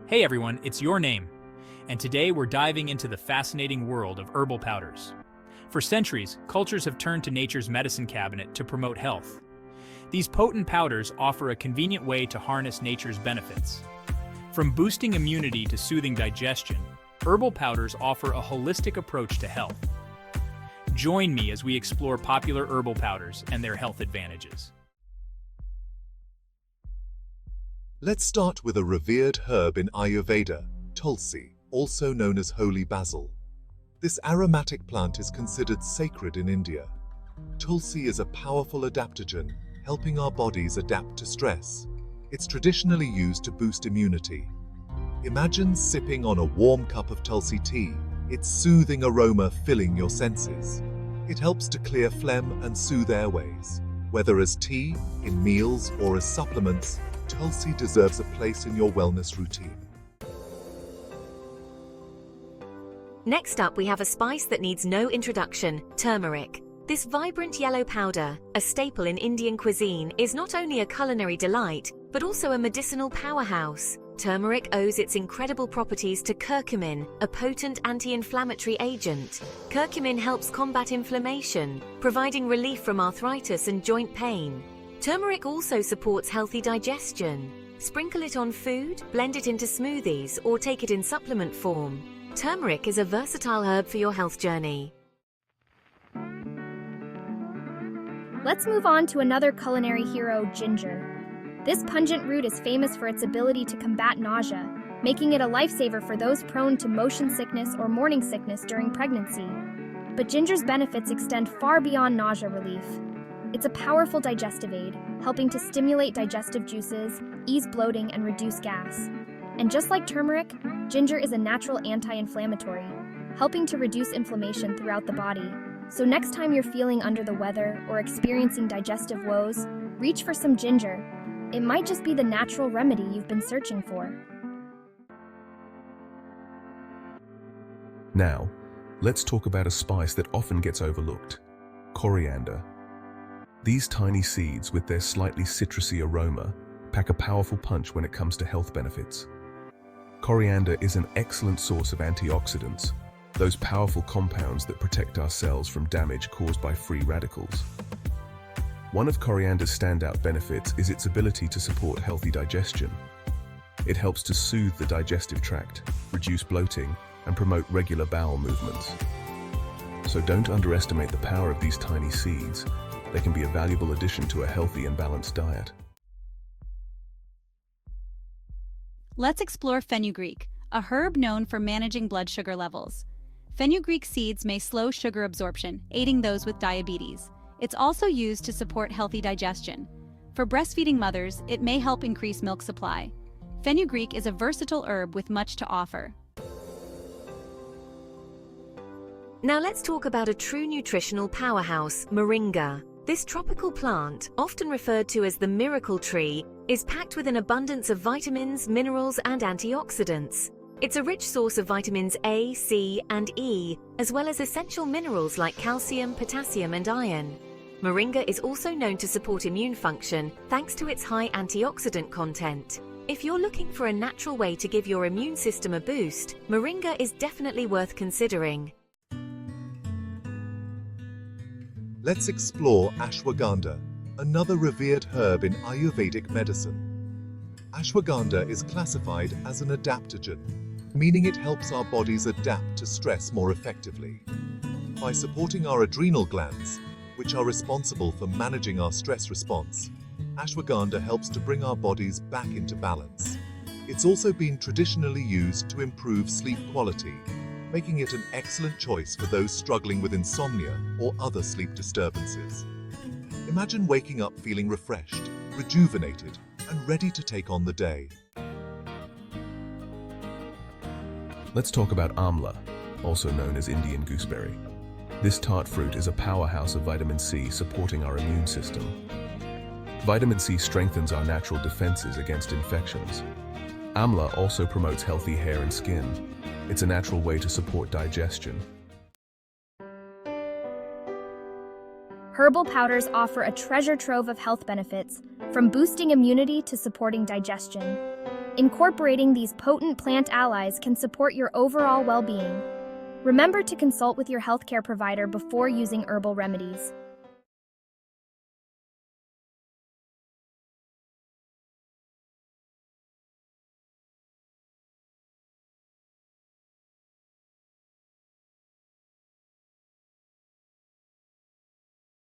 Hey everyone, it's Your Name, and today we're diving into the fascinating world of herbal powders. For centuries, cultures have turned to nature's medicine cabinet to promote health. These potent powders offer a convenient way to harness nature's benefits. From boosting immunity to soothing digestion, herbal powders offer a holistic approach to health. Join me as we explore popular herbal powders and their health advantages. Let's start with a revered herb in Ayurveda, Tulsi, also known as holy basil. This aromatic plant is considered sacred in India. Tulsi is a powerful adaptogen, helping our bodies adapt to stress. It's traditionally used to boost immunity. Imagine sipping on a warm cup of Tulsi tea, its soothing aroma filling your senses. It helps to clear phlegm and soothe airways. Whether as tea, in meals, or as supplements, Tulsi deserves a place in your wellness routine. Next up, we have a spice that needs no introduction, turmeric. This vibrant yellow powder, a staple in Indian cuisine, is not only a culinary delight, but also a medicinal powerhouse. Turmeric owes its incredible properties to curcumin, a potent anti-inflammatory agent. Curcumin helps combat inflammation, providing relief from arthritis and joint pain. Turmeric also supports healthy digestion. Sprinkle it on food, blend it into smoothies, or take it in supplement form. Turmeric is a versatile herb for your health journey. Let's move on to another culinary hero, ginger. This pungent root is famous for its ability to combat nausea, making it a lifesaver for those prone to motion sickness or morning sickness during pregnancy. But ginger's benefits extend far beyond nausea relief. It's a powerful digestive aid, helping to stimulate digestive juices, ease bloating, and reduce gas. And just like turmeric, ginger is a natural anti-inflammatory, helping to reduce inflammation throughout the body. So next time you're feeling under the weather or experiencing digestive woes, reach for some ginger. It might just be the natural remedy you've been searching for. Now, let's talk about a spice that often gets overlooked: coriander. These tiny seeds, with their slightly citrusy aroma, pack a powerful punch when it comes to health benefits. Coriander is an excellent source of antioxidants, those powerful compounds that protect our cells from damage caused by free radicals. One of coriander's standout benefits is its ability to support healthy digestion. It helps to soothe the digestive tract, reduce bloating, and promote regular bowel movements. So don't underestimate the power of these tiny seeds. They can be a valuable addition to a healthy and balanced diet. Let's explore fenugreek, a herb known for managing blood sugar levels. Fenugreek seeds may slow sugar absorption, aiding those with diabetes. It's also used to support healthy digestion. For breastfeeding mothers, it may help increase milk supply. Fenugreek is a versatile herb with much to offer. Now let's talk about a true nutritional powerhouse, moringa. This tropical plant, often referred to as the miracle tree, is packed with an abundance of vitamins, minerals, and antioxidants. It's a rich source of vitamins A, C, and E, as well as essential minerals like calcium, potassium, and iron. Moringa is also known to support immune function thanks to its high antioxidant content. If you're looking for a natural way to give your immune system a boost, moringa is definitely worth considering. Let's explore ashwagandha, another revered herb in Ayurvedic medicine. Ashwagandha is classified as an adaptogen, meaning it helps our bodies adapt to stress more effectively. By supporting our adrenal glands, which are responsible for managing our stress response, ashwagandha helps to bring our bodies back into balance. It's also been traditionally used to improve sleep quality, making it an excellent choice for those struggling with insomnia or other sleep disturbances. Imagine waking up feeling refreshed, rejuvenated, and ready to take on the day. Let's talk about amla, also known as Indian gooseberry. This tart fruit is a powerhouse of vitamin C, supporting our immune system. Vitamin C strengthens our natural defenses against infections. Amla also promotes healthy hair and skin. It's a natural way to support digestion. Herbal powders offer a treasure trove of health benefits, from boosting immunity to supporting digestion. Incorporating these potent plant allies can support your overall well-being. Remember to consult with your healthcare provider before using herbal remedies.